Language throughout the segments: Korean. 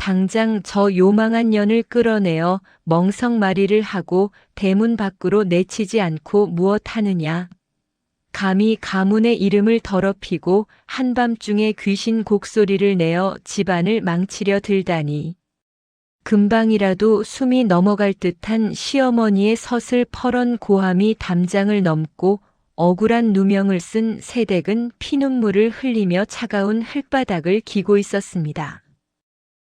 당장 저 요망한 년을 끌어내어 멍석마리를 하고 대문 밖으로 내치지 않고 무엇하느냐. 감히 가문의 이름을 더럽히고 한밤중에 귀신 곡소리를 내어 집안을 망치려 들다니. 금방이라도 숨이 넘어갈 듯한 시어머니의 서슬 퍼런 고함이 담장을 넘고 억울한 누명을 쓴 새댁은 피눈물을 흘리며 차가운 흙바닥을 기고 있었습니다.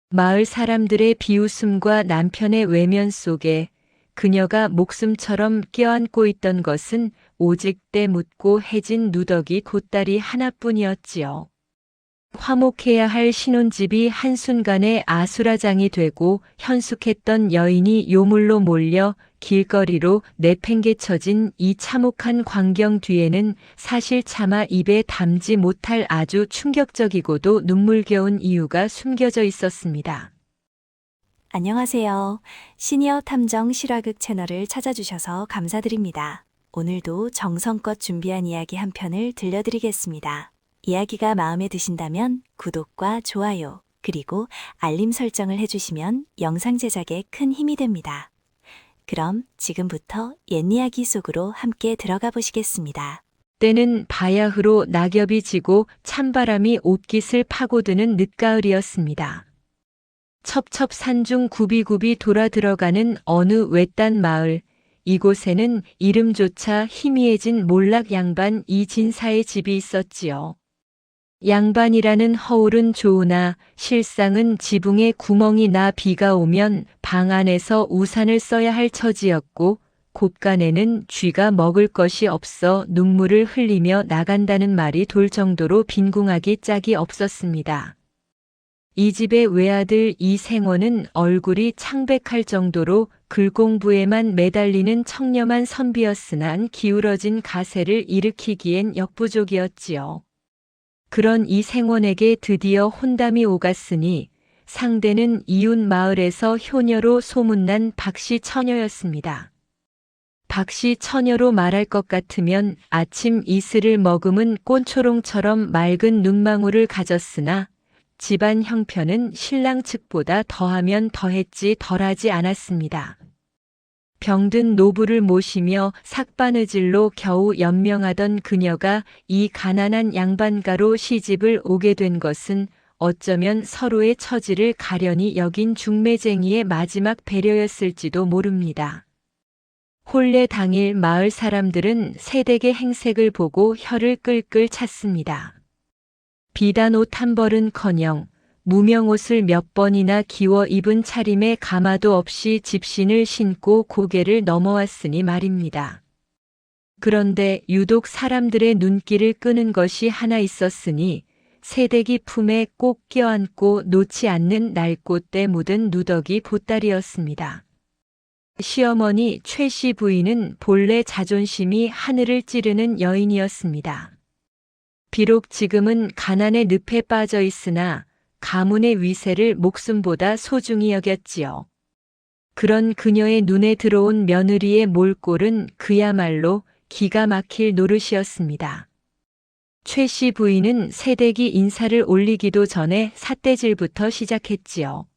마을 사람들의 비웃음과 남편의 외면 속에 그녀가 목숨처럼 껴안고 있던 것은 오직 때 묻고 해진 누더기 곶다리 하나뿐이었지요. 화목해야 할 신혼집이 한순간에 아수라장이 되고 현숙했던 여인이 요물로 몰려 길거리로 내팽개쳐진 이 참혹한 광경 뒤에는 사실 차마 입에 담지 못할 아주 충격적이고도 눈물겨운 이유가 숨겨져 있었습니다. 안녕하세요. 시니어 탐정 실화극 채널을 찾아주셔서 감사드립니다. 오늘도 정성껏 준비한 이야기 한 편을 들려드리겠습니다. 이야기가 마음에 드신다면 구독과 좋아요, 그리고 알림 설정을 해주시면 영상 제작에 큰 힘이 됩니다. 그럼 지금부터 옛 이야기 속으로 함께 들어가 보시겠습니다. 때는 바야흐로 낙엽이 지고 찬바람이 옷깃을 파고드는 늦가을이었습니다. 첩첩산중 굽이굽이 돌아 들어가는 어느 외딴 마을, 이곳에는 이름조차 희미해진 몰락 양반 이진사의 집이 있었지요. 양반이라는 허울은 좋으나 실상은 지붕에 구멍이 나 비가 오면 방 안에서 우산을 써야 할 처지였고 곳간에는 쥐가 먹을 것이 없어 눈물을 흘리며 나간다는 말이 돌 정도로 빈궁하기 짝이 없었습니다. 이 집의 외아들 이생원은 얼굴이 창백할 정도로 글공부에만 매달리는 청렴한 선비였으나 기울어진 가세를 일으키기엔 역부족이었지요. 그런 이생원에게 드디어 혼담이 오갔으니 상대는 이웃 마을에서 효녀로 소문난 박씨 처녀였습니다. 박씨 처녀로 말할 것 같으면 아침 이슬을 머금은 꼰초롱처럼 맑은 눈망울을 가졌으나 집안 형편은 신랑 측보다 더하면 더했지 덜하지 않았습니다. 병든 노부를 모시며 삭바느질로 겨우 연명하던 그녀가 이 가난한 양반가로 시집을 오게 된 것은 어쩌면 서로의 처지를 가련히 여긴 중매쟁이의 마지막 배려였을지도 모릅니다. 혼례 당일 마을 사람들은 새댁의 행색을 보고 혀를 끌끌 찼습니다. 비단 옷 한 벌은커녕 무명옷을 몇 번이나 기워 입은 차림에 가마도 없이 집신을 신고 고개를 넘어왔으니 말입니다. 그런데 유독 사람들의 눈길을 끄는 것이 하나 있었으니 새댁이 품에 꼭 껴안고 놓지 않는 날꽃대 묻은 누더기 보따리였습니다. 시어머니 최씨 부인은 본래 자존심이 하늘을 찌르는 여인이었습니다. 비록 지금은 가난의 늪에 빠져 있으나 가문의 위세를 목숨보다 소중히 여겼지요. 그런 그녀의 눈에 들어온 며느리의 몰골은 그야말로 기가 막힐 노릇이었습니다. 최씨 부인은 새댁이 인사를 올리기도 전에 삿대질부터 시작했지요.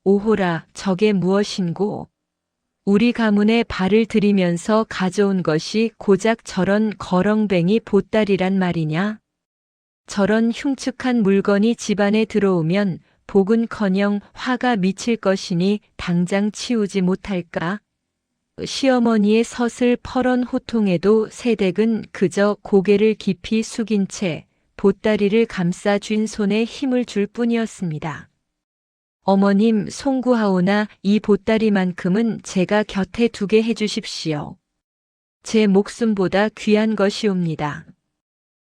오호라, 저게 무엇인고? 우리 가문에 발을 들이면서 가져온 것이 고작 저런 거렁뱅이 보따리란 말이냐? 저런 흉측한 물건이 집안에 들어오면 복은커녕 화가 미칠 것이니 당장 치우지 못할까? 시어머니의 서슬 퍼런 호통에도 새댁은 그저 고개를 깊이 숙인 채 보따리를 감싸 쥔 손에 힘을 줄 뿐이었습니다. 어머님 송구하오나 이 보따리만큼은 제가 곁에 두게 해주십시오. 제 목숨보다 귀한 것이옵니다.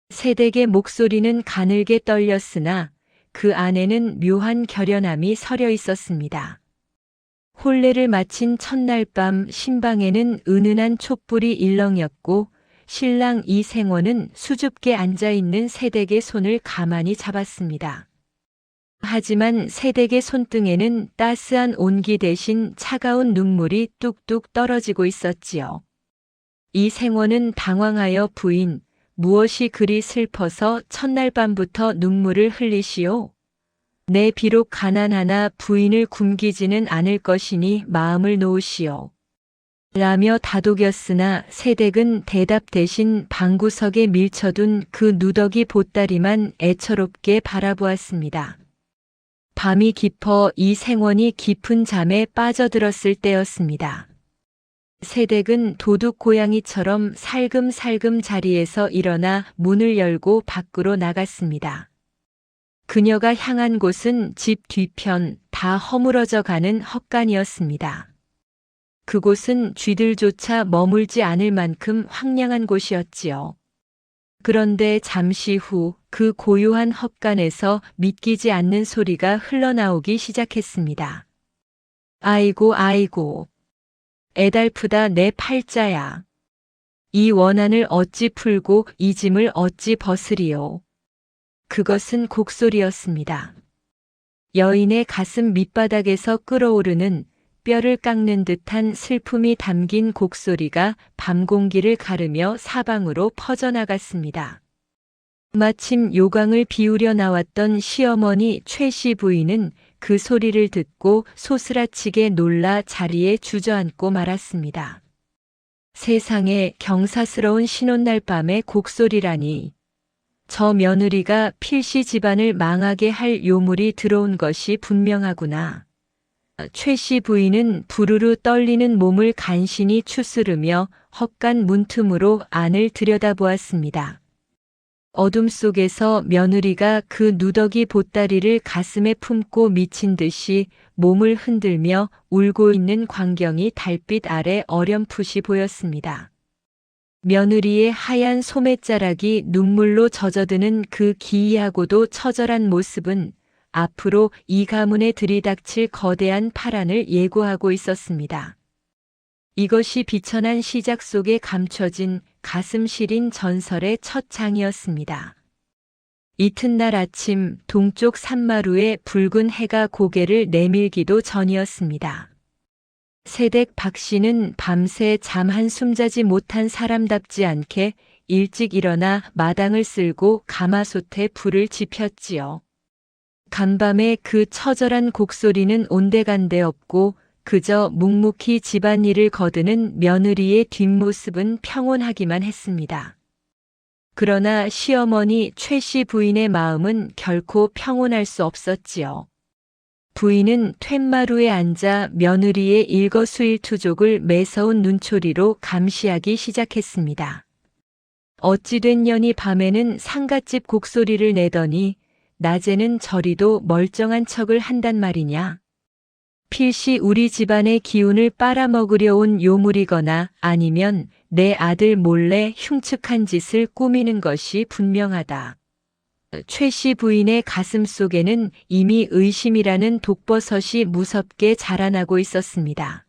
새댁의 목소리는 가늘게 떨렸으나 그 안에는 묘한 결연함이 서려 있었습니다. 혼례를 마친 첫날 밤 신방에는 은은한 촛불이 일렁였고 신랑 이생원은 수줍게 앉아있는 새댁의 손을 가만히 잡았습니다. 하지만 새댁의 손등에는 따스한 온기 대신 차가운 눈물이 뚝뚝 떨어지고 있었지요. 이생원은 당황하여 부인, 무엇이 그리 슬퍼서 첫날 밤부터 눈물을 흘리시오? 내 비록 가난하나 부인을 굶기지는 않을 것이니 마음을 놓으시오. 라며 다독였으나 새댁은 대답 대신 방구석에 밀쳐둔 그 누더기 보따리만 애처롭게 바라보았습니다. 밤이 깊어 이 생원이 깊은 잠에 빠져들었을 때였습니다. 새댁은 도둑 고양이처럼 살금살금 자리에서 일어나 문을 열고 밖으로 나갔습니다. 그녀가 향한 곳은 집 뒤편 다 허물어져 가는 헛간이었습니다. 그곳은 쥐들조차 머물지 않을 만큼 황량한 곳이었지요. 그런데 잠시 후 그 고요한 헛간에서 믿기지 않는 소리가 흘러나오기 시작했습니다. 아이고 아이고. 애달프다 내 팔자야. 이 원한을 어찌 풀고 이 짐을 어찌 벗으리오. 그것은 곡소리였습니다. 여인의 가슴 밑바닥에서 끓어오르는 뼈를 깎는 듯한 슬픔이 담긴 곡소리가 밤 공기를 가르며 사방으로 퍼져나갔습니다. 마침 요광을 비우려 나왔던 시어머니 최씨 부인은 그 소리를 듣고 소스라치게 놀라 자리에 주저앉고 말았습니다. 세상에 경사스러운 신혼날 밤의 곡소리라니. 저 며느리가 필시 집안을 망하게 할 요물이 들어온 것이 분명하구나. 최씨 부인은 부르르 떨리는 몸을 간신히 추스르며 헛간 문틈으로 안을 들여다보았습니다. 어둠 속에서 며느리가 그 누더기 보따리를 가슴에 품고 미친 듯이 몸을 흔들며 울고 있는 광경이 달빛 아래 어렴풋이 보였습니다. 며느리의 하얀 소매자락이 눈물로 젖어드는 그 기이하고도 처절한 모습은 앞으로 이 가문에 들이닥칠 거대한 파란을 예고하고 있었습니다. 이것이 비천한 시작 속에 감춰진 가슴 시린 전설의 첫 장이었습니다. 이튿날 아침 동쪽 산마루에 붉은 해가 고개를 내밀기도 전이었습니다. 새댁 박 씨는 밤새 잠 한숨 자지 못한 사람답지 않게 일찍 일어나 마당을 쓸고 가마솥에 불을 지폈지요. 간밤에 그 처절한 곡소리는 온데간데 없고 그저 묵묵히 집안일을 거드는 며느리의 뒷모습은 평온하기만 했습니다. 그러나 시어머니 최씨 부인의 마음은 결코 평온할 수 없었지요. 부인은 툇마루에 앉아 며느리의 일거수일투족을 매서운 눈초리로 감시하기 시작했습니다. 어찌된 년이 밤에는 상갓집 곡소리를 내더니 낮에는 저리도 멀쩡한 척을 한단 말이냐. 필시 우리 집안의 기운을 빨아먹으려 온 요물이거나 아니면 내 아들 몰래 흉측한 짓을 꾸미는 것이 분명하다. 최씨 부인의 가슴 속에는 이미 의심이라는 독버섯이 무섭게 자라나고 있었습니다.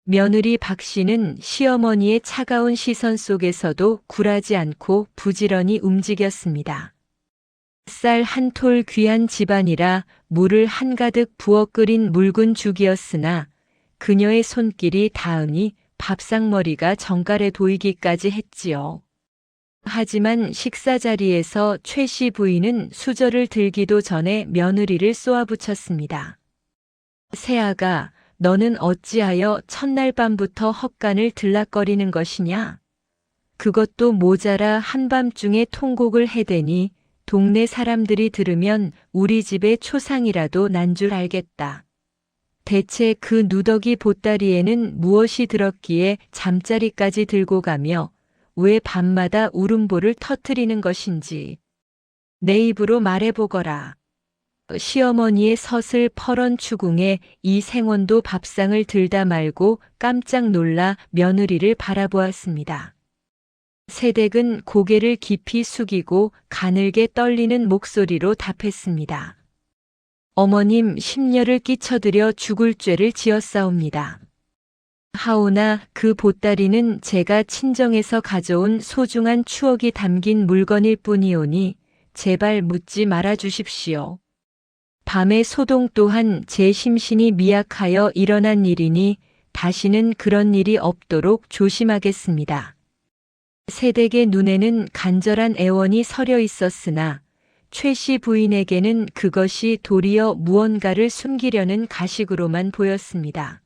며느리 박 씨는 시어머니의 차가운 시선 속에서도 굴하지 않고 부지런히 움직였습니다. 쌀 한 톨 귀한 집안이라 물을 한가득 부어 끓인 묽은 죽이었으나 그녀의 손길이 닿으니 밥상머리가 정갈해 보이기까지 했지요. 하지만 식사 자리에서 최씨 부인은 수저를 들기도 전에 며느리를 쏘아붙였습니다. 새아가, 너는 어찌하여 첫날 밤부터 헛간을 들락거리는 것이냐? 그것도 모자라 한밤중에 통곡을 해대니 동네 사람들이 들으면 우리 집의 초상이라도 난 줄 알겠다. 대체 그 누더기 보따리에는 무엇이 들었기에 잠자리까지 들고 가며 왜 밤마다 울음보를 터뜨리는 것인지 내 입으로 말해보거라. 시어머니의 서슬 퍼런 추궁에 이 생원도 밥상을 들다 말고 깜짝 놀라 며느리를 바라보았습니다. 새댁은 고개를 깊이 숙이고 가늘게 떨리는 목소리로 답했습니다. 어머님 심려를 끼쳐드려 죽을 죄를 지었사옵니다. 하오나 그 보따리는 제가 친정에서 가져온 소중한 추억이 담긴 물건일 뿐이오니 제발 묻지 말아 주십시오. 밤의 소동 또한 제 심신이 미약하여 일어난 일이니 다시는 그런 일이 없도록 조심하겠습니다. 새댁의 눈에는 간절한 애원이 서려 있었으나 최 씨 부인에게는 그것이 도리어 무언가를 숨기려는 가식으로만 보였습니다.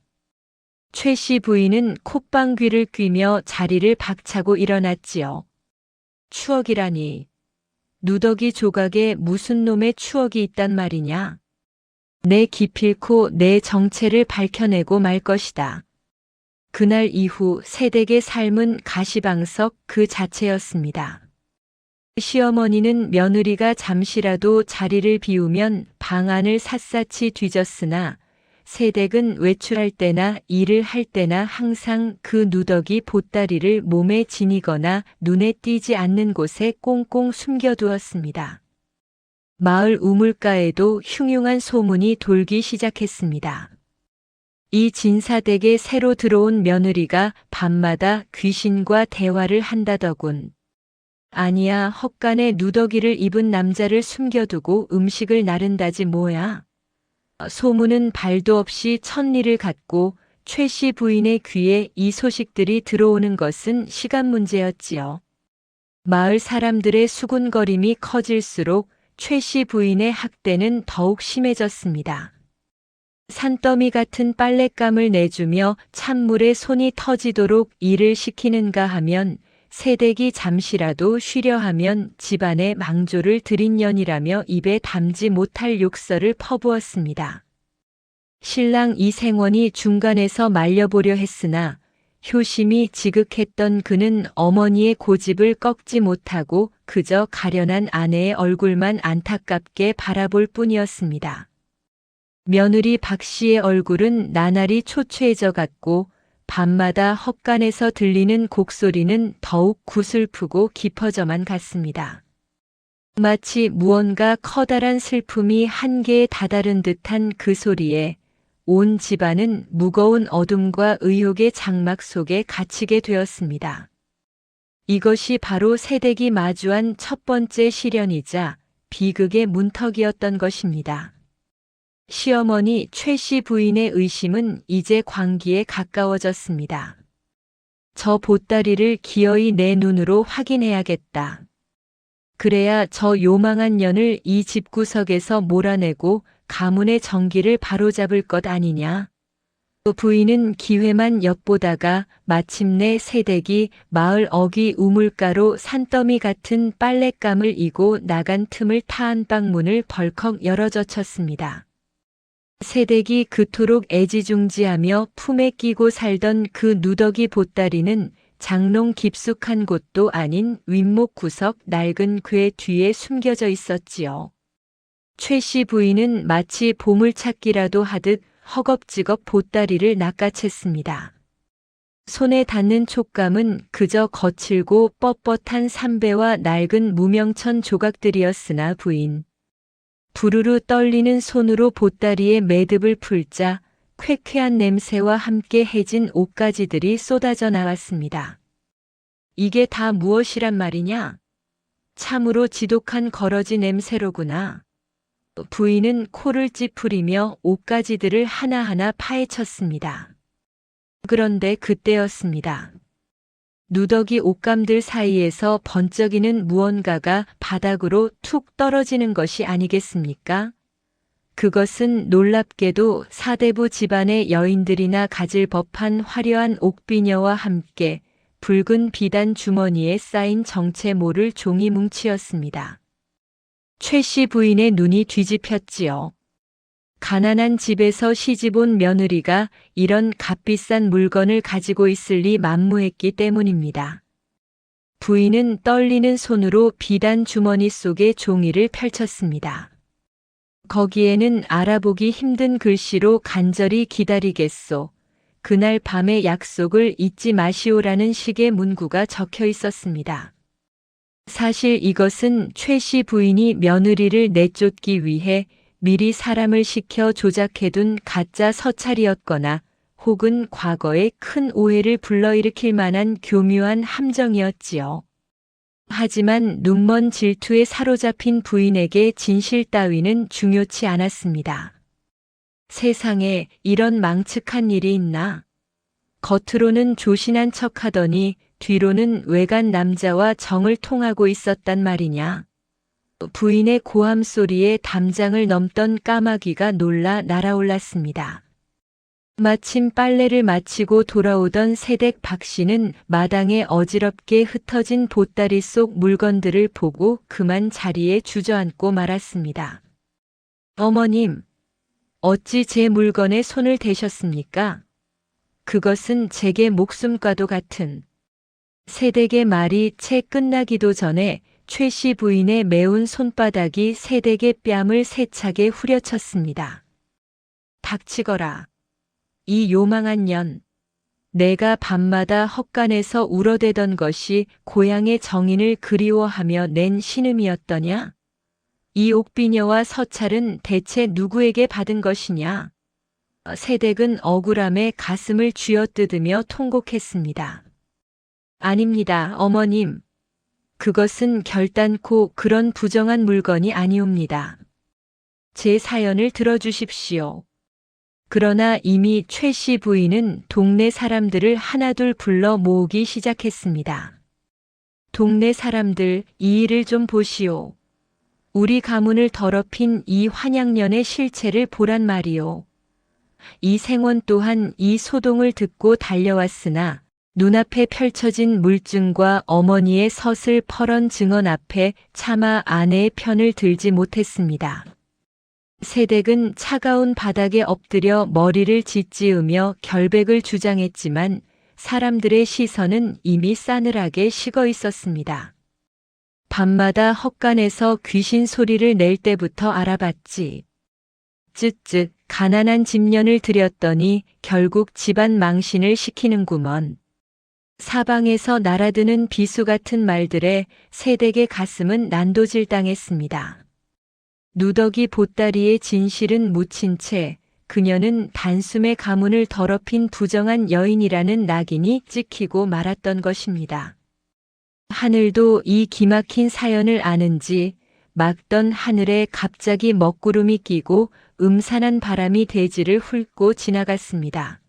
최 씨 부인은 콧방귀를 뀌며 자리를 박차고 일어났지요. 추억이라니. 누더기 조각에 무슨 놈의 추억이 있단 말이냐. 내 기필코 내 정체를 밝혀내고 말 것이다. 그날 이후 새댁의 삶은 가시방석 그 자체였습니다. 시어머니는 며느리가 잠시라도 자리를 비우면 방 안을 샅샅이 뒤졌으나 새댁은 외출할 때나 일을 할 때나 항상 그 누더기 보따리를 몸에 지니거나 눈에 띄지 않는 곳에 꽁꽁 숨겨두었습니다. 마을 우물가에도 흉흉한 소문이 돌기 시작했습니다. 이 진사댁에 새로 들어온 며느리가 밤마다 귀신과 대화를 한다더군. 아니야, 헛간에 누더기를 입은 남자를 숨겨두고 음식을 나른다지 뭐야. 소문은 발도 없이 천리를 갔고 최 씨 부인의 귀에 이 소식들이 들어오는 것은 시간 문제였지요. 마을 사람들의 수군거림이 커질수록 최 씨 부인의 학대는 더욱 심해졌습니다. 산더미 같은 빨랫감을 내주며 찬물에 손이 터지도록 일을 시키는가 하면 새댁이 잠시라도 쉬려 하면 집안에 망조를 들인 년이라며 입에 담지 못할 욕설을 퍼부었습니다. 신랑 이생원이 중간에서 말려보려 했으나 효심이 지극했던 그는 어머니의 고집을 꺾지 못하고 그저 가련한 아내의 얼굴만 안타깝게 바라볼 뿐이었습니다. 며느리 박 씨의 얼굴은 나날이 초췌해져 갔고 밤마다 헛간에서 들리는 곡소리는 더욱 구슬프고 깊어져만 갔습니다. 마치 무언가 커다란 슬픔이 한계에 다다른 듯한 그 소리에 온 집안은 무거운 어둠과 의욕의 장막 속에 갇히게 되었습니다. 이것이 바로 새댁이 마주한 첫 번째 시련이자 비극의 문턱이었던 것입니다. 시어머니 최 씨 부인의 의심은 이제 광기에 가까워졌습니다. 저 보따리를 기어이 내 눈으로 확인해야겠다. 그래야 저 요망한 년을 이 집구석에서 몰아내고 가문의 정기를 바로잡을 것 아니냐. 부인은 기회만 엿보다가 마침내 새댁이 마을 어귀 우물가로 산더미 같은 빨랫감을 이고 나간 틈을 타한 방문을 벌컥 열어젖혔습니다. 새댁이 그토록 애지중지하며 품에 끼고 살던 그 누더기 보따리는 장롱 깊숙한 곳도 아닌 윗목 구석 낡은 궤 뒤에 숨겨져 있었지요. 최 씨 부인은 마치 보물찾기라도 하듯 허겁지겁 보따리를 낚아챘습니다. 손에 닿는 촉감은 그저 거칠고 뻣뻣한 삼배와 낡은 무명천 조각들이었으나 부인. 부르르 떨리는 손으로 보따리에 매듭을 풀자 쾌쾌한 냄새와 함께 해진 옷가지들이 쏟아져 나왔습니다. 이게 다 무엇이란 말이냐? 참으로 지독한 거러지 냄새로구나. 부인은 코를 찌푸리며 옷가지들을 하나하나 파헤쳤습니다. 그런데 그때였습니다. 누더기 옷감들 사이에서 번쩍이는 무언가가 바닥으로 툭 떨어지는 것이 아니겠습니까? 그것은 놀랍게도 사대부 집안의 여인들이나 가질 법한 화려한 옥비녀와 함께 붉은 비단 주머니에 쌓인 정체 모를 종이 뭉치였습니다. 최 씨 부인의 눈이 뒤집혔지요. 가난한 집에서 시집온 며느리가 이런 값비싼 물건을 가지고 있을 리 만무했기 때문입니다. 부인은 떨리는 손으로 비단 주머니 속에 종이를 펼쳤습니다. 거기에는 알아보기 힘든 글씨로 간절히 기다리겠소. 그날 밤의 약속을 잊지 마시오라는 식의 문구가 적혀 있었습니다. 사실 이것은 최 씨 부인이 며느리를 내쫓기 위해 미리 사람을 시켜 조작해둔 가짜 서찰이었거나 혹은 과거에 큰 오해를 불러일으킬 만한 교묘한 함정이었지요. 하지만 눈먼 질투에 사로잡힌 부인에게 진실 따위는 중요치 않았습니다. 세상에 이런 망측한 일이 있나? 겉으로는 조신한 척하더니 뒤로는 외간 남자와 정을 통하고 있었단 말이냐? 부인의 고함 소리에 담장을 넘던 까마귀가 놀라 날아올랐습니다. 마침 빨래를 마치고 돌아오던 새댁 박 씨는 마당에 어지럽게 흩어진 보따리 속 물건들을 보고 그만 자리에 주저앉고 말았습니다. 어머님, 어찌 제 물건에 손을 대셨습니까? 그것은 제게 목숨과도 같은. 새댁의 말이 채 끝나기도 전에 최 씨 부인의 매운 손바닥이 새댁의 뺨을 세차게 후려쳤습니다. 닥치거라. 이 요망한 년. 내가 밤마다 헛간에서 울어대던 것이 고향의 정인을 그리워하며 낸 신음이었더냐? 이 옥비녀와 서찰은 대체 누구에게 받은 것이냐? 새댁은 억울함에 가슴을 쥐어뜯으며 통곡했습니다. 아닙니다, 어머님. 그것은 결단코 그런 부정한 물건이 아니옵니다. 제 사연을 들어주십시오. 그러나 이미 최 씨 부인은 동네 사람들을 하나둘 불러 모으기 시작했습니다. 동네 사람들, 이 일을 좀 보시오. 우리 가문을 더럽힌 이 환양년의 실체를 보란 말이오. 이 생원 또한 이 소동을 듣고 달려왔으나 눈앞에 펼쳐진 물증과 어머니의 서슬퍼런 증언 앞에 차마 아내의 편을 들지 못했습니다. 새댁은 차가운 바닥에 엎드려 머리를 짓지으며 결백을 주장했지만 사람들의 시선은 이미 싸늘하게 식어 있었습니다. 밤마다 헛간에서 귀신 소리를 낼 때부터 알아봤지. 쯧쯧 가난한 집년을 들였더니 결국 집안 망신을 시키는구먼. 사방에서 날아드는 비수 같은 말들에 새댁의 가슴은 난도질당했습니다. 누더기 보따리의 진실은 묻힌 채 그녀는 단숨에 가문을 더럽힌 부정한 여인이라는 낙인이 찍히고 말았던 것입니다. 하늘도 이 기막힌 사연을 아는지 막던 하늘에 갑자기 먹구름이 끼고 음산한 바람이 대지를 훑고 지나갔습니다.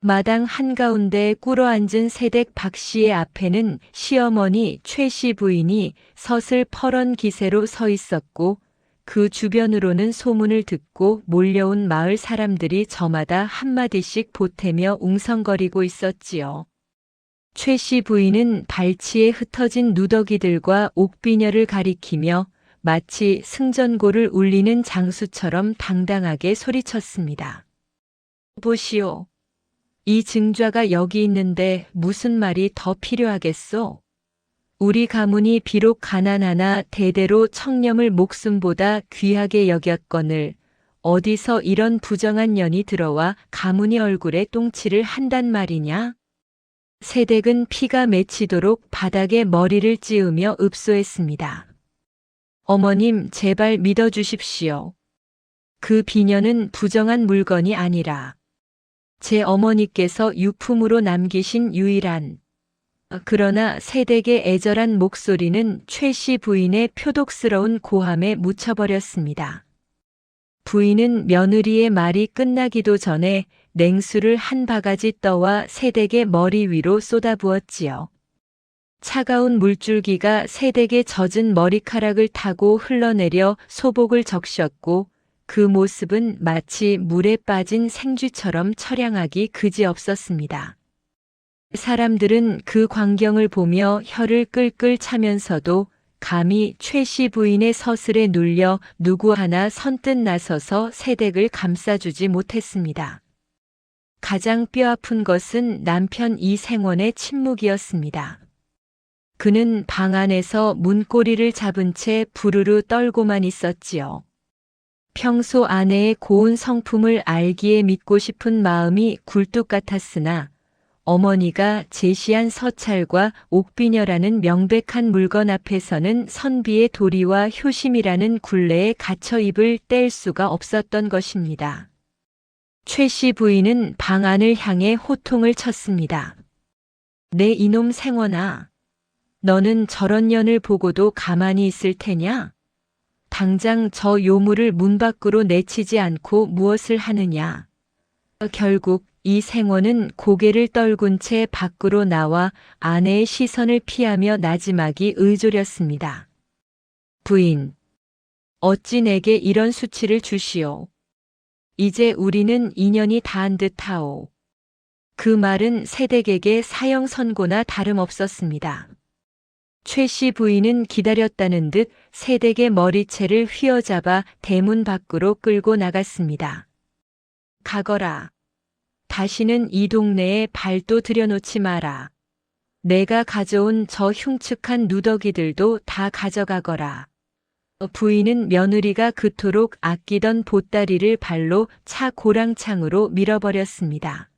마당 한가운데 꿇어앉은 새댁 박 씨의 앞에는 시어머니 최 씨 부인이 서슬퍼런 기세로 서 있었고 그 주변으로는 소문을 듣고 몰려온 마을 사람들이 저마다 한마디씩 보태며 웅성거리고 있었지요. 최 씨 부인은 발치에 흩어진 누더기들과 옥비녀를 가리키며 마치 승전고를 울리는 장수처럼 당당하게 소리쳤습니다. 보시오. 이 증좌가 여기 있는데 무슨 말이 더 필요하겠소? 우리 가문이 비록 가난하나 대대로 청렴을 목숨보다 귀하게 여겼거늘 어디서 이런 부정한 년이 들어와 가문이 얼굴에 똥칠을 한단 말이냐? 새댁은 피가 맺히도록 바닥에 머리를 찌우며 읍소했습니다. 어머님, 제발 믿어주십시오. 그 비녀는 부정한 물건이 아니라 제 어머니께서 유품으로 남기신 유일한 그러나 새댁의 애절한 목소리는 최 씨 부인의 표독스러운 고함에 묻혀버렸습니다. 부인은 며느리의 말이 끝나기도 전에 냉수를 한 바가지 떠와 새댁의 머리 위로 쏟아부었지요. 차가운 물줄기가 새댁의 젖은 머리카락을 타고 흘러내려 소복을 적셨고 그 모습은 마치 물에 빠진 생쥐처럼 처량하기 그지없었습니다. 사람들은 그 광경을 보며 혀를 끌끌 차면서도 감히 최 씨 부인의 서슬에 눌려 누구 하나 선뜻 나서서 새댁을 감싸주지 못했습니다. 가장 뼈아픈 것은 남편 이생원의 침묵이었습니다. 그는 방 안에서 문고리를 잡은 채 부르르 떨고만 있었지요. 평소 아내의 고운 성품을 알기에 믿고 싶은 마음이 굴뚝 같았으나 어머니가 제시한 서찰과 옥비녀라는 명백한 물건 앞에서는 선비의 도리와 효심이라는 굴레에 갇혀 입을 뗄 수가 없었던 것입니다. 최 씨 부인은 방 안을 향해 호통을 쳤습니다. 내 이놈 생원아, 너는 저런 년을 보고도 가만히 있을 테냐? 당장 저 요물을 문 밖으로 내치지 않고 무엇을 하느냐? 결국 이 생원은 고개를 떨군 채 밖으로 나와 아내의 시선을 피하며 나지막이 의졸였습니다. 부인, 어찌 내게 이런 수치를 주시오. 이제 우리는 인연이 닿은 듯하오. 그 말은 새댁에게 사형 선고나 다름없었습니다. 최 씨 부인은 기다렸다는 듯 새댁의 머리채를 휘어잡아 대문 밖으로 끌고 나갔습니다. 가거라. 다시는 이 동네에 발도 들여놓지 마라. 내가 가져온 저 흉측한 누더기들도 다 가져가거라. 부인은 며느리가 그토록 아끼던 보따리를 발로 차 고랑창으로 밀어버렸습니다.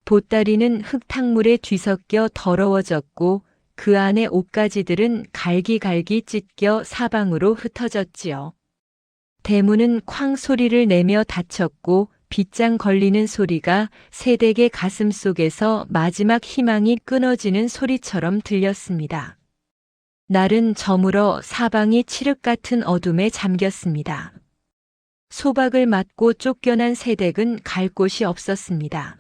보따리는 흙탕물에 뒤섞여 더러워졌고 그 안에 옷가지들은 갈기갈기 찢겨 사방으로 흩어졌지요. 대문은 쾅 소리를 내며 닫혔고 빗장 걸리는 소리가 새댁의 가슴 속에서 마지막 희망이 끊어지는 소리처럼 들렸습니다. 날은 저물어 사방이 칠흑 같은 어둠에 잠겼습니다. 소박을 맞고 쫓겨난 새댁은 갈 곳이 없었습니다.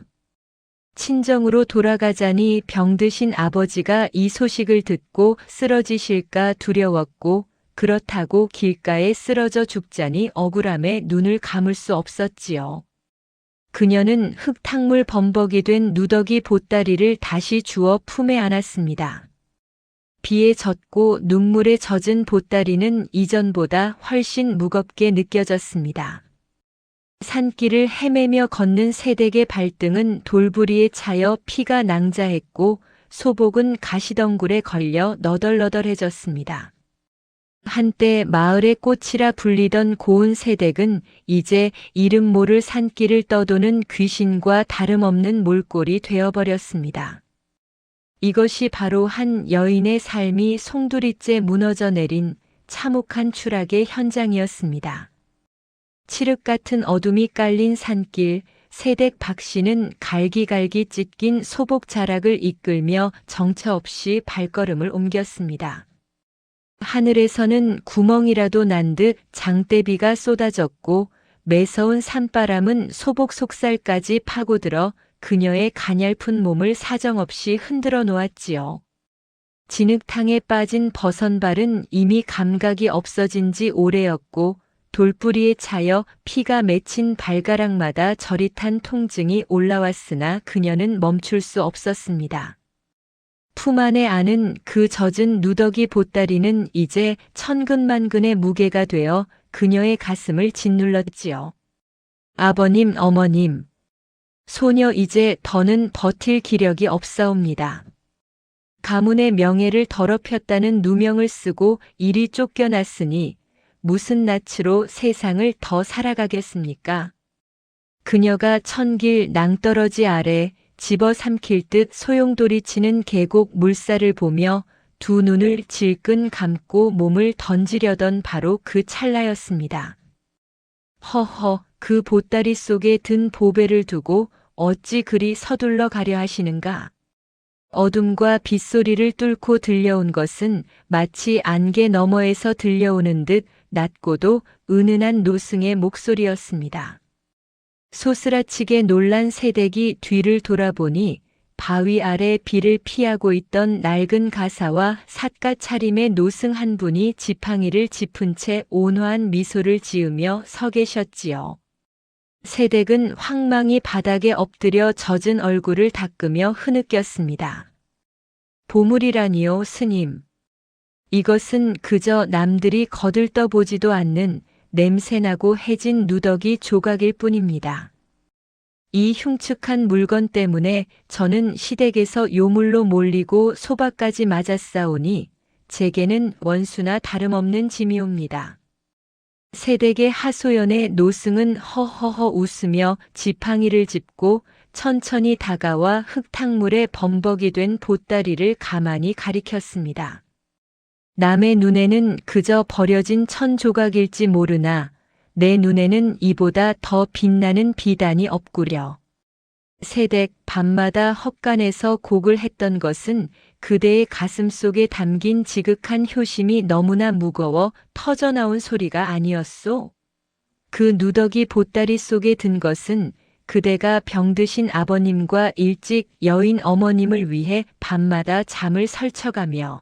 친정으로 돌아가자니 병드신 아버지가 이 소식을 듣고 쓰러지실까 두려웠고 그렇다고 길가에 쓰러져 죽자니 억울함에 눈을 감을 수 없었지요. 그녀는 흙탕물 범벅이 된 누더기 보따리를 다시 주워 품에 안았습니다. 비에 젖고 눈물에 젖은 보따리는 이전보다 훨씬 무겁게 느껴졌습니다. 산길을 헤매며 걷는 새댁의 발등은 돌부리에 차여 피가 낭자했고 소복은 가시덩굴에 걸려 너덜너덜해졌습니다. 한때 마을의 꽃이라 불리던 고운 새댁은 이제 이름 모를 산길을 떠도는 귀신과 다름없는 몰골이 되어버렸습니다. 이것이 바로 한 여인의 삶이 송두리째 무너져 내린 참혹한 추락의 현장이었습니다. 칠흑 같은 어둠이 깔린 산길, 새댁 박씨는 갈기갈기 찢긴 소복 자락을 이끌며 정처 없이 발걸음을 옮겼습니다. 하늘에서는 구멍이라도 난 듯 장대비가 쏟아졌고 매서운 산바람은 소복 속살까지 파고들어 그녀의 가냘픈 몸을 사정없이 흔들어 놓았지요. 진흙탕에 빠진 버선발은 이미 감각이 없어진 지 오래였고 돌뿌리에 차여 피가 맺힌 발가락마다 저릿한 통증이 올라왔으나 그녀는 멈출 수 없었습니다. 품 안에 안은 그 젖은 누더기 보따리는 이제 천근만근의 무게가 되어 그녀의 가슴을 짓눌렀지요. 아버님, 어머님. 소녀 이제 더는 버틸 기력이 없사옵니다. 가문의 명예를 더럽혔다는 누명을 쓰고 이리 쫓겨났으니 무슨 낯으로 세상을 더 살아가겠습니까? 그녀가 천길 낭떠러지 아래 집어삼킬 듯 소용돌이치는 계곡 물살을 보며 두 눈을 질끈 감고 몸을 던지려던 바로 그 찰나였습니다. 허허, 그 보따리 속에 든 보배를 두고 어찌 그리 서둘러 가려 하시는가? 어둠과 빗소리를 뚫고 들려온 것은 마치 안개 너머에서 들려오는 듯 낮고도 은은한 노승의 목소리였습니다. 소스라치게 놀란 새댁이 뒤를 돌아보니 바위 아래 비를 피하고 있던 낡은 가사와 삿갓 차림의 노승 한 분이 지팡이를 짚은 채 온화한 미소를 지으며 서 계셨지요. 새댁은 황망히 바닥에 엎드려 젖은 얼굴을 닦으며 흐느꼈습니다. 보물이라니요, 스님. 이것은 그저 남들이 거들떠보지도 않는 냄새나고 해진 누더기 조각일 뿐입니다. 이 흉측한 물건 때문에 저는 시댁에서 요물로 몰리고 소박까지 맞았사오니 제게는 원수나 다름없는 짐이옵니다. 새댁의 하소연에 노승은 허허허 웃으며 지팡이를 짚고 천천히 다가와 흙탕물에 범벅이 된 보따리를 가만히 가리켰습니다. 남의 눈에는 그저 버려진 천 조각일지 모르나 내 눈에는 이보다 더 빛나는 비단이 없구려. 새댁 밤마다 헛간에서 곡을 했던 것은 그대의 가슴 속에 담긴 지극한 효심이 너무나 무거워 터져나온 소리가 아니었소. 그 누더기 보따리 속에 든 것은 그대가 병드신 아버님과 일찍 여인 어머님을 위해 밤마다 잠을 설쳐가며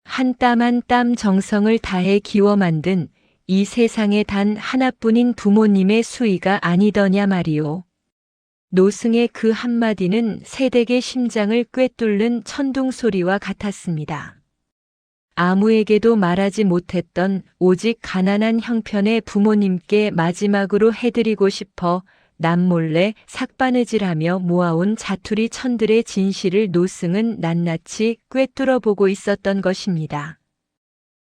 한 땀 한 땀 정성을 다해 기워 만든 이 세상에 단 하나뿐인 부모님의 수의가 아니더냐 말이오. 노승의 그 한마디는 세댁의 심장을 꿰뚫는 천둥 소리와 같았습니다. 아무에게도 말하지 못했던 오직 가난한 형편의 부모님께 마지막으로 해드리고 싶어 남몰래 삭바느질하며 모아온 자투리 천들의 진실을 노승은 낱낱이 꿰뚫어 보고 있었던 것입니다.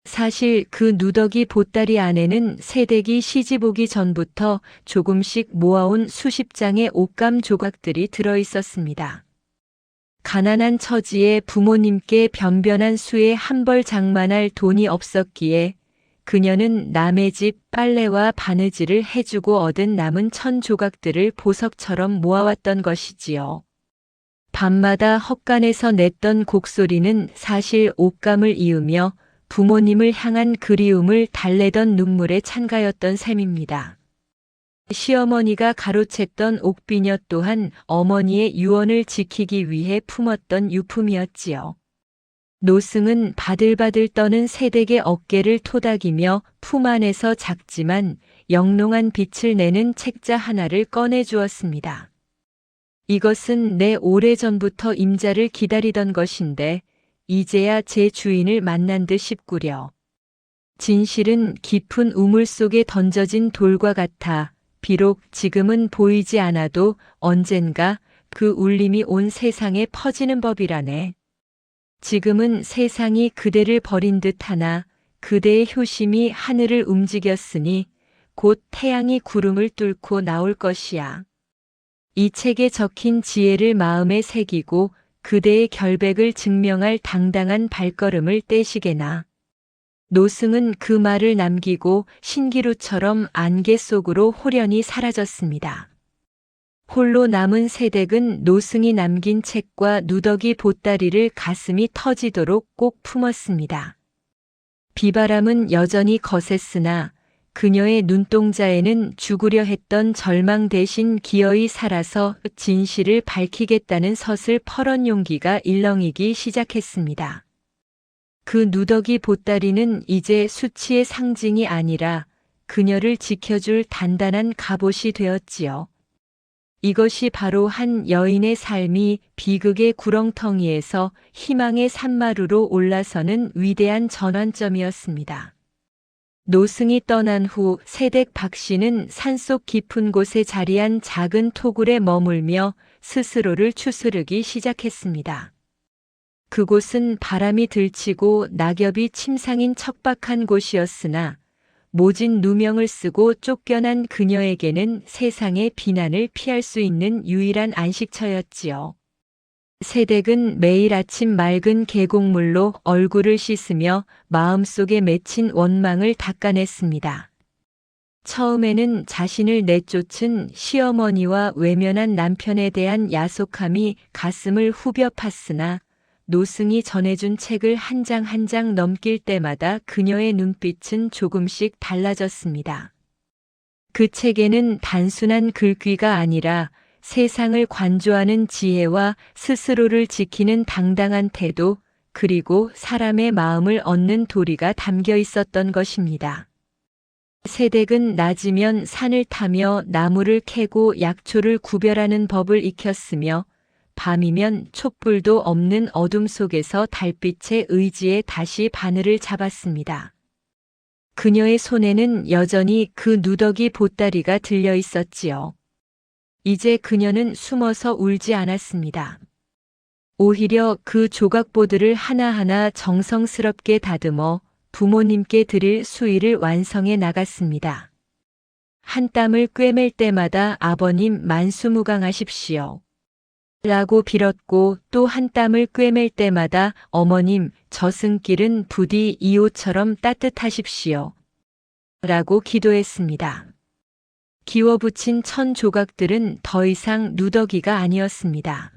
사실 그 누더기 보따리 안에는 세댁이 시집 오기 전부터 조금씩 모아온 수십 장의 옷감 조각들이 들어 있었습니다. 가난한 처지에 부모님께 변변한 수에 한 벌 장만할 돈이 없었기에 그녀는 남의 집 빨래와 바느질을 해주고 얻은 남은 천 조각들을 보석처럼 모아왔던 것이지요. 밤마다 헛간에서 냈던 곡소리는 사실 옷감을 이으며 부모님을 향한 그리움을 달래던 눈물의 찬가였던 셈입니다. 시어머니가 가로챘던 옥비녀 또한 어머니의 유언을 지키기 위해 품었던 유품이었지요. 노승은 바들바들 떠는 세댁의 어깨를 토닥이며 품 안에서 작지만 영롱한 빛을 내는 책자 하나를 꺼내 주었습니다. 이것은 내 오래전부터 임자를 기다리던 것인데 이제야 제 주인을 만난 듯 싶구려. 진실은 깊은 우물 속에 던져진 돌과 같아 비록 지금은 보이지 않아도 언젠가 그 울림이 온 세상에 퍼지는 법이라네. 지금은 세상이 그대를 버린 듯하나 그대의 효심이 하늘을 움직였으니 곧 태양이 구름을 뚫고 나올 것이야. 이 책에 적힌 지혜를 마음에 새기고 그대의 결백을 증명할 당당한 발걸음을 떼시게나. 노승은 그 말을 남기고 신기루처럼 안개 속으로 호련히 사라졌습니다. 홀로 남은 세댁은 노승이 남긴 책과 누더기 보따리를 가슴이 터지도록 꼭 품었습니다. 비바람은 여전히 거셌으나 그녀의 눈동자에는 죽으려 했던 절망 대신 기어이 살아서 진실을 밝히겠다는 서슬 퍼런 용기가 일렁이기 시작했습니다. 그 누더기 보따리는 이제 수치의 상징이 아니라 그녀를 지켜줄 단단한 갑옷이 되었지요. 이것이 바로 한 여인의 삶이 비극의 구렁텅이에서 희망의 산마루로 올라서는 위대한 전환점이었습니다. 노승이 떠난 후 세댁 박씨는 산속 깊은 곳에 자리한 작은 토굴에 머물며 스스로를 추스르기 시작했습니다. 그곳은 바람이 들치고 낙엽이 침상인 척박한 곳이었으나 모진 누명을 쓰고 쫓겨난 그녀에게는 세상의 비난을 피할 수 있는 유일한 안식처였지요. 세댁은 매일 아침 맑은 계곡물로 얼굴을 씻으며 마음속에 맺힌 원망을 닦아냈습니다. 처음에는 자신을 내쫓은 시어머니와 외면한 남편에 대한 야속함이 가슴을 후벼 팠으나 노승이 전해준 책을 한 장 한 장 넘길 때마다 그녀의 눈빛은 조금씩 달라졌습니다. 그 책에는 단순한 글귀가 아니라 세상을 관조하는 지혜와 스스로를 지키는 당당한 태도, 그리고 사람의 마음을 얻는 도리가 담겨 있었던 것입니다. 세댁은 낮이면 산을 타며 나무를 캐고 약초를 구별하는 법을 익혔으며 밤이면 촛불도 없는 어둠 속에서 달빛의 의지에 다시 바늘을 잡았습니다. 그녀의 손에는 여전히 그 누더기 보따리가 들려 있었지요. 이제 그녀는 숨어서 울지 않았습니다. 오히려 그 조각보들을 하나하나 정성스럽게 다듬어 부모님께 드릴 수의를 완성해 나갔습니다. 한 땀을 꿰맬 때마다 아버님 만수무강하십시오. 라고 빌었고 또 한 땀을 꿰맬 때마다 어머님 저승길은 부디 이옷처럼 따뜻하십시오. 라고 기도했습니다. 기워붙인 천 조각들은 더 이상 누더기가 아니었습니다.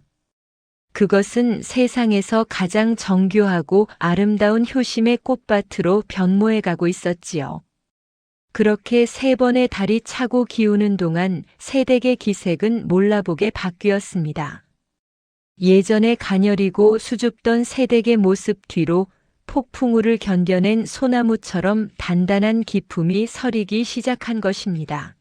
그것은 세상에서 가장 정교하고 아름다운 효심의 꽃밭으로 변모해 가고 있었지요. 그렇게 3번의 달이 차고 기우는 동안 세댁의 기색은 몰라보게 바뀌었습니다. 예전에 가녀리고 수줍던 세댁의 모습 뒤로 폭풍우를 견뎌낸 소나무처럼 단단한 기품이 서리기 시작한 것입니다.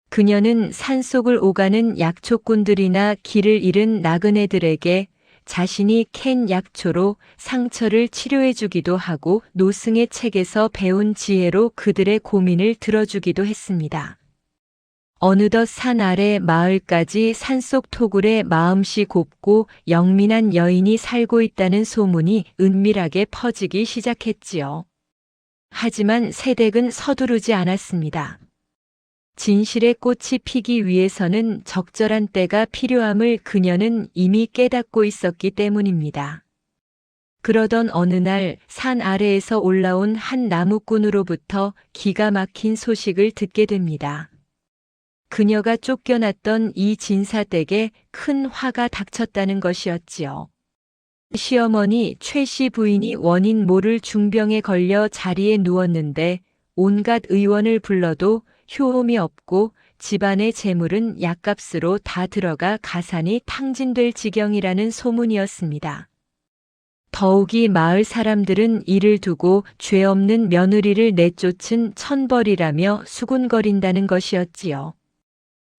그녀는 산속을 오가는 약초꾼들이나 길을 잃은 나그네들에게 자신이 캔 약초로 상처를 치료해주기도 하고 노승의 책에서 배운 지혜로 그들의 고민을 들어주기도 했습니다. 어느덧 산 아래 마을까지 산속 토굴에 마음씨 곱고 영민한 여인이 살고 있다는 소문이 은밀하게 퍼지기 시작했지요. 하지만 새댁은 서두르지 않았습니다. 진실의 꽃이 피기 위해서는 적절한 때가 필요함을 그녀는 이미 깨닫고 있었기 때문입니다. 그러던 어느 날 산 아래에서 올라온 한 나무꾼으로부터 기가 막힌 소식을 듣게 됩니다. 그녀가 쫓겨났던 이 진사댁에 큰 화가 닥쳤다는 것이었지요. 시어머니 최 씨 부인이 원인 모를 중병에 걸려 자리에 누웠는데 온갖 의원을 불러도 효험이 없고 집안의 재물은 약값으로 다 들어가 가산이 탕진될 지경이라는 소문이었습니다. 더욱이 마을 사람들은 이를 두고 죄 없는 며느리를 내쫓은 천벌이라며 수군거린다는 것이었지요.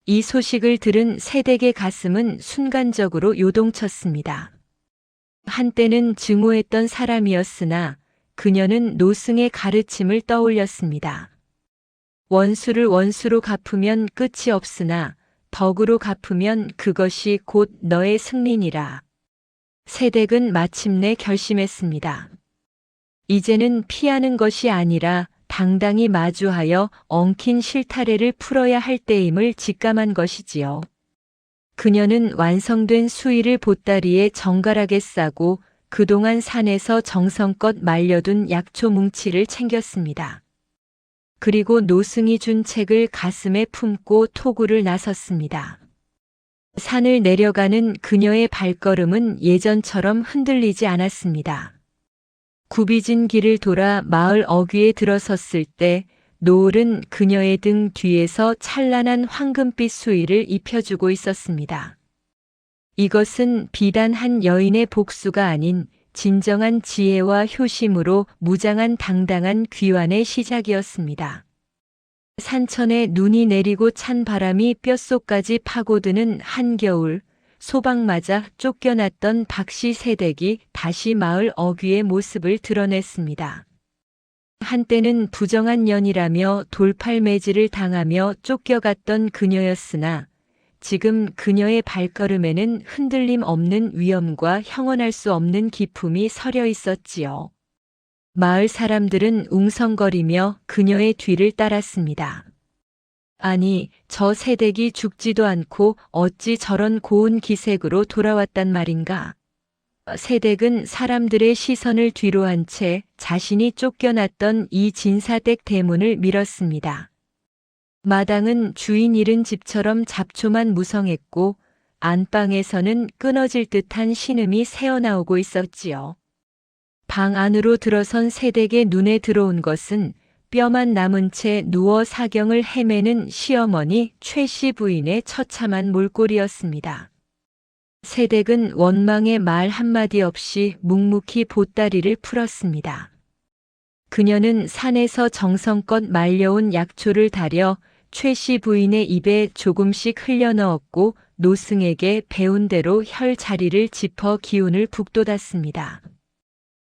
이 소식을 들은 새댁의 가슴은 순간적으로 요동쳤습니다. 한때는 증오했던 사람이었으나 그녀는 노승의 가르침을 떠올렸습니다. 원수를 원수로 갚으면 끝이 없으나 덕으로 갚으면 그것이 곧 너의 승리니라. 새댁은 마침내 결심했습니다. 이제는 피하는 것이 아니라 당당히 마주하여 엉킨 실타래를 풀어야 할 때임을 직감한 것이지요. 그녀는 완성된 수의를 보따리에 정갈하게 싸고 그동안 산에서 정성껏 말려둔 약초 뭉치를 챙겼습니다. 그리고 노승이 준 책을 가슴에 품고 토굴을 나섰습니다. 산을 내려가는 그녀의 발걸음은 예전처럼 흔들리지 않았습니다. 굽이진 길을 돌아 마을 어귀에 들어섰을 때 노을은 그녀의 등 뒤에서 찬란한 황금빛 수의를 입혀주고 있었습니다. 이것은 비단 한 여인의 복수가 아닌 진정한 지혜와 효심으로 무장한 당당한 귀환의 시작이었습니다. 산천에 눈이 내리고 찬 바람이 뼛속까지 파고드는 한겨울, 소방 맞아 쫓겨났던 박씨 새댁이 다시 마을 어귀의 모습을 드러냈습니다. 한때는 부정한 년이라며 돌팔매질을 당하며 쫓겨갔던 그녀였으나 지금 그녀의 발걸음에는 흔들림 없는 위엄과 형언할 수 없는 기품이 서려 있었지요. 마을 사람들은 웅성거리며 그녀의 뒤를 따랐습니다. 아니, 저 새댁이 죽지도 않고 어찌 저런 고운 기색으로 돌아왔단 말인가? 새댁은 사람들의 시선을 뒤로 한 채 자신이 쫓겨났던 이 진사댁 대문을 밀었습니다. 마당은 주인 잃은 집처럼 잡초만 무성했고 안방에서는 끊어질 듯한 신음이 새어나오고 있었지요. 방 안으로 들어선 새댁의 눈에 들어온 것은 뼈만 남은 채 누워 사경을 헤매는 시어머니 최 씨 부인의 처참한 몰골이었습니다. 새댁은 원망의 말 한마디 없이 묵묵히 보따리를 풀었습니다. 그녀는 산에서 정성껏 말려온 약초를 다려 최 씨 부인의 입에 조금씩 흘려넣었고 노승에게 배운 대로 혈자리를 짚어 기운을 북돋았습니다.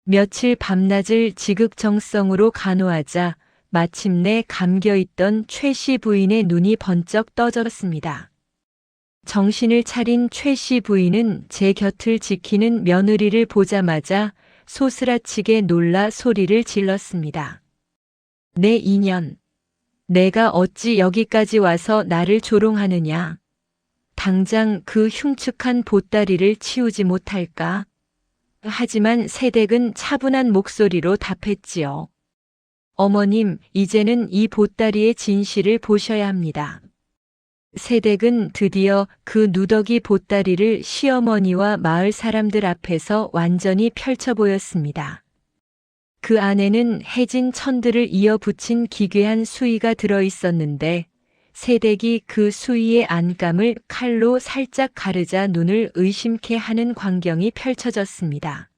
며칠 밤낮을 지극정성으로 간호하자 마침내 감겨있던 최 씨 부인의 눈이 번쩍 떠졌습니다. 정신을 차린 최 씨 부인은 제 곁을 지키는 며느리를 보자마자 소스라치게 놀라 소리를 질렀습니다. 내 인연, 내가 어찌 여기까지 와서 나를 조롱하느냐. 당장 그 흉측한 보따리를 치우지 못할까? 하지만 새댁은 차분한 목소리로 답했지요. 어머님, 이제는 이 보따리의 진실을 보셔야 합니다. 새댁은 드디어 그 누더기 보따리를 시어머니와 마을 사람들 앞에서 완전히 펼쳐 보였습니다. 그 안에는 해진 천들을 이어 붙인 기괴한 수의가 들어 있었는데 새댁이 그 수의의 안감을 칼로 살짝 가르자 눈을 의심케 하는 광경이 펼쳐졌습니다.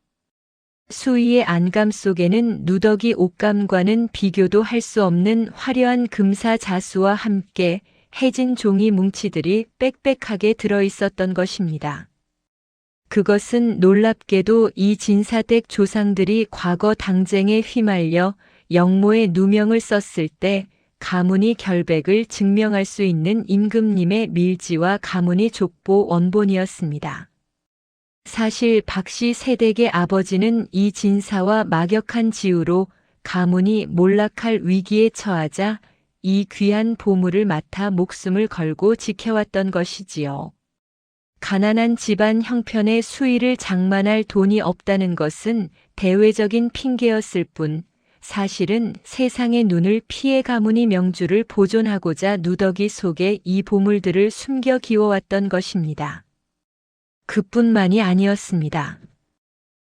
수의의 안감 속에는 누더기 옷감과는 비교도 할 수 없는 화려한 금사 자수와 함께 해진 종이 뭉치들이 빽빽하게 들어 있었던 것입니다. 그것은 놀랍게도 이 진사댁 조상들이 과거 당쟁에 휘말려 영모의 누명을 썼을 때 가문이 결백을 증명할 수 있는 임금님의 밀지와 가문이 족보 원본이었습니다. 사실 박씨 세댁의 아버지는 이 진사와 막역한 지우로 가문이 몰락할 위기에 처하자 이 귀한 보물을 맡아 목숨을 걸고 지켜왔던 것이지요. 가난한 집안 형편의 수의를 장만할 돈이 없다는 것은 대외적인 핑계였을 뿐 사실은 세상의 눈을 피해 가문이 명주를 보존하고자 누더기 속에 이 보물들을 숨겨 기워왔던 것입니다. 그뿐만이 아니었습니다.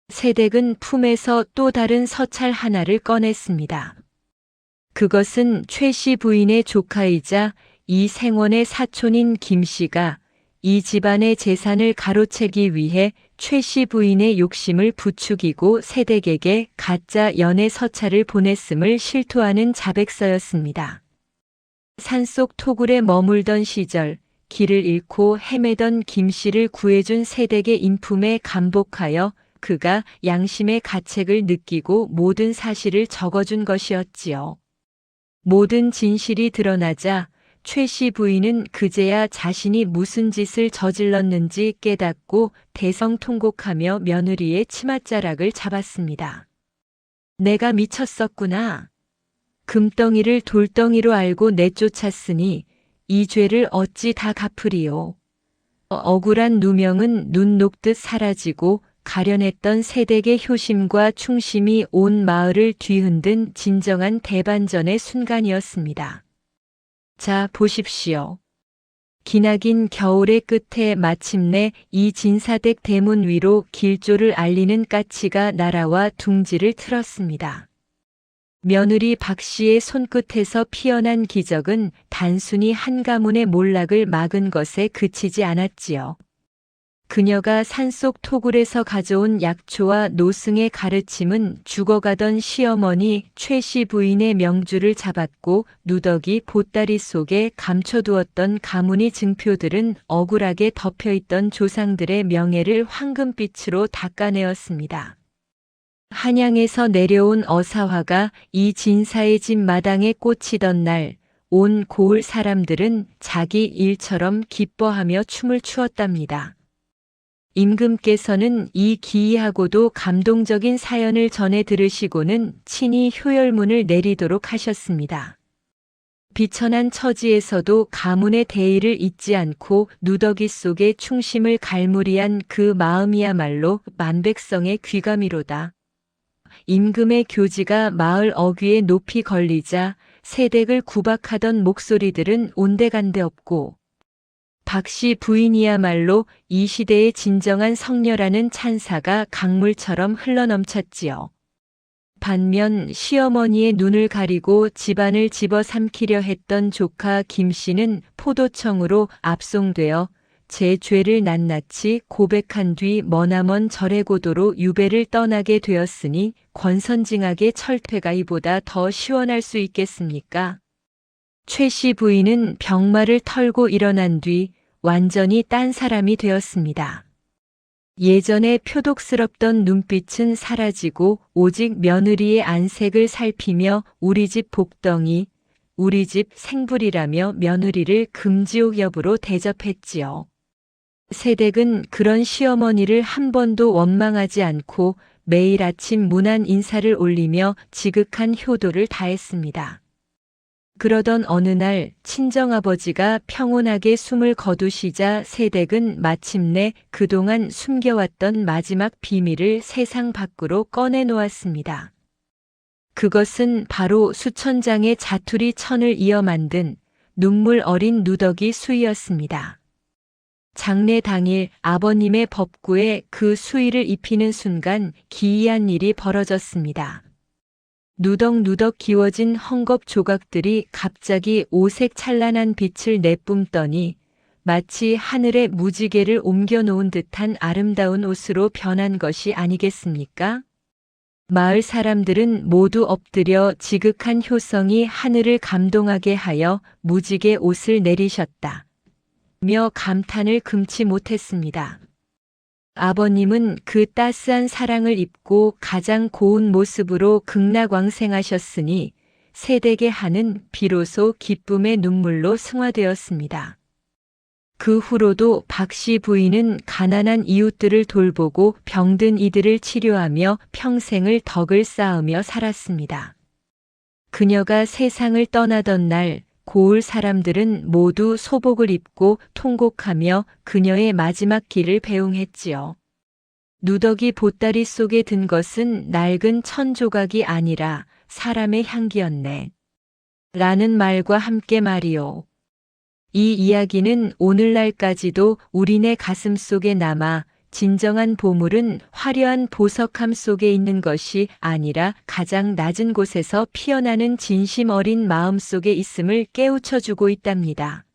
세댁은 품에서 또 다른 서찰 하나를 꺼냈습니다. 그것은 최 씨 부인의 조카이자 이 생원의 사촌인 김 씨가 이 집안의 재산을 가로채기 위해 최 씨 부인의 욕심을 부추기고 세댁에게 가짜 연애 서찰을 보냈음을 실토하는 자백서였습니다. 산속 토굴에 머물던 시절 길을 잃고 헤매던 김 씨를 구해준 세댁의 인품에 감복하여 그가 양심의 가책을 느끼고 모든 사실을 적어준 것이었지요. 모든 진실이 드러나자 최 씨 부인은 그제야 자신이 무슨 짓을 저질렀는지 깨닫고 대성통곡하며 며느리의 치맛자락을 잡았습니다. 내가 미쳤었구나. 금덩이를 돌덩이로 알고 내쫓았으니 이 죄를 어찌 다 갚으리요. 억울한 누명은 눈 녹듯 사라지고 가련했던 세댁의 효심과 충심이 온 마을을 뒤흔든 진정한 대반전의 순간이었습니다. 자, 보십시오. 기나긴 겨울의 끝에 마침내 이 진사댁 대문 위로 길조를 알리는 까치가 날아와 둥지를 틀었습니다. 며느리 박 씨의 손끝에서 피어난 기적은 단순히 한 가문의 몰락을 막은 것에 그치지 않았지요. 그녀가 산속 토굴에서 가져온 약초와 노승의 가르침은 죽어가던 시어머니 최 씨 부인의 명주를 잡았고 누더기 보따리 속에 감춰두었던 가문의 증표들은 억울하게 덮여있던 조상들의 명예를 황금빛으로 닦아내었습니다. 한양에서 내려온 어사화가 이 진사의 집 마당에 꽂히던 날, 온 고을 사람들은 자기 일처럼 기뻐하며 춤을 추었답니다. 임금께서는 이 기이하고도 감동적인 사연을 전해 들으시고는 친히 효열문을 내리도록 하셨습니다. 비천한 처지에서도 가문의 대의를 잊지 않고 누더기 속에 충심을 갈무리한 그 마음이야말로 만백성의 귀감이로다. 임금의 교지가 마을 어귀에 높이 걸리자 세댁을 구박하던 목소리들은 온데간데 없고 박씨 부인이야말로 이 시대의 진정한 성녀라는 찬사가 강물처럼 흘러넘쳤지요. 반면 시어머니의 눈을 가리고 집안을 집어삼키려 했던 조카 김 씨는 포도청으로 압송되어 제 죄를 낱낱이 고백한 뒤 머나먼 절의 고도로 유배를 떠나게 되었으니 권선징악의 철퇴가 이보다 더 시원할 수 있겠습니까? 최 씨 부인은 병마를 털고 일어난 뒤 완전히 딴 사람이 되었습니다. 예전에 표독스럽던 눈빛은 사라지고 오직 며느리의 안색을 살피며 우리 집 복덩이, 우리 집 생불이라며 며느리를 금지옥 여부로 대접했지요. 세댁은 그런 시어머니를 한 번도 원망하지 않고 매일 아침 문안 인사를 올리며 지극한 효도를 다했습니다. 그러던 어느 날 친정아버지가 평온하게 숨을 거두시자 세댁은 마침내 그동안 숨겨왔던 마지막 비밀을 세상 밖으로 꺼내놓았습니다. 그것은 바로 수천 장의 자투리 천을 이어 만든 눈물 어린 누더기 수의였습니다. 장례 당일 아버님의 법구에 그 수의를 입히는 순간 기이한 일이 벌어졌습니다. 누덕누덕 기워진 헝겊 조각들이 갑자기 오색 찬란한 빛을 내뿜더니 마치 하늘에 무지개를 옮겨놓은 듯한 아름다운 옷으로 변한 것이 아니겠습니까? 마을 사람들은 모두 엎드려 지극한 효성이 하늘을 감동하게 하여 무지개 옷을 내리셨다. 며 감탄을 금치 못했습니다. 아버님은 그 따스한 사랑을 입고 가장 고운 모습으로 극락왕생하셨으니 세대게 하는 비로소 기쁨의 눈물로 승화되었습니다. 그 후로도 박씨 부인은 가난한 이웃들을 돌보고 병든 이들을 치료하며 평생을 덕을 쌓으며 살았습니다. 그녀가 세상을 떠나던 날 고을 사람들은 모두 소복을 입고 통곡하며 그녀의 마지막 길을 배웅했지요. 누더기 보따리 속에 든 것은 낡은 천조각이 아니라 사람의 향기였네. 라는 말과 함께 말이요. 이 이야기는 오늘날까지도 우리네 가슴 속에 남아 진정한 보물은 화려한 보석함 속에 있는 것이 아니라 가장 낮은 곳에서 피어나는 진심 어린 마음 속에 있음을 깨우쳐 주고 있답니다.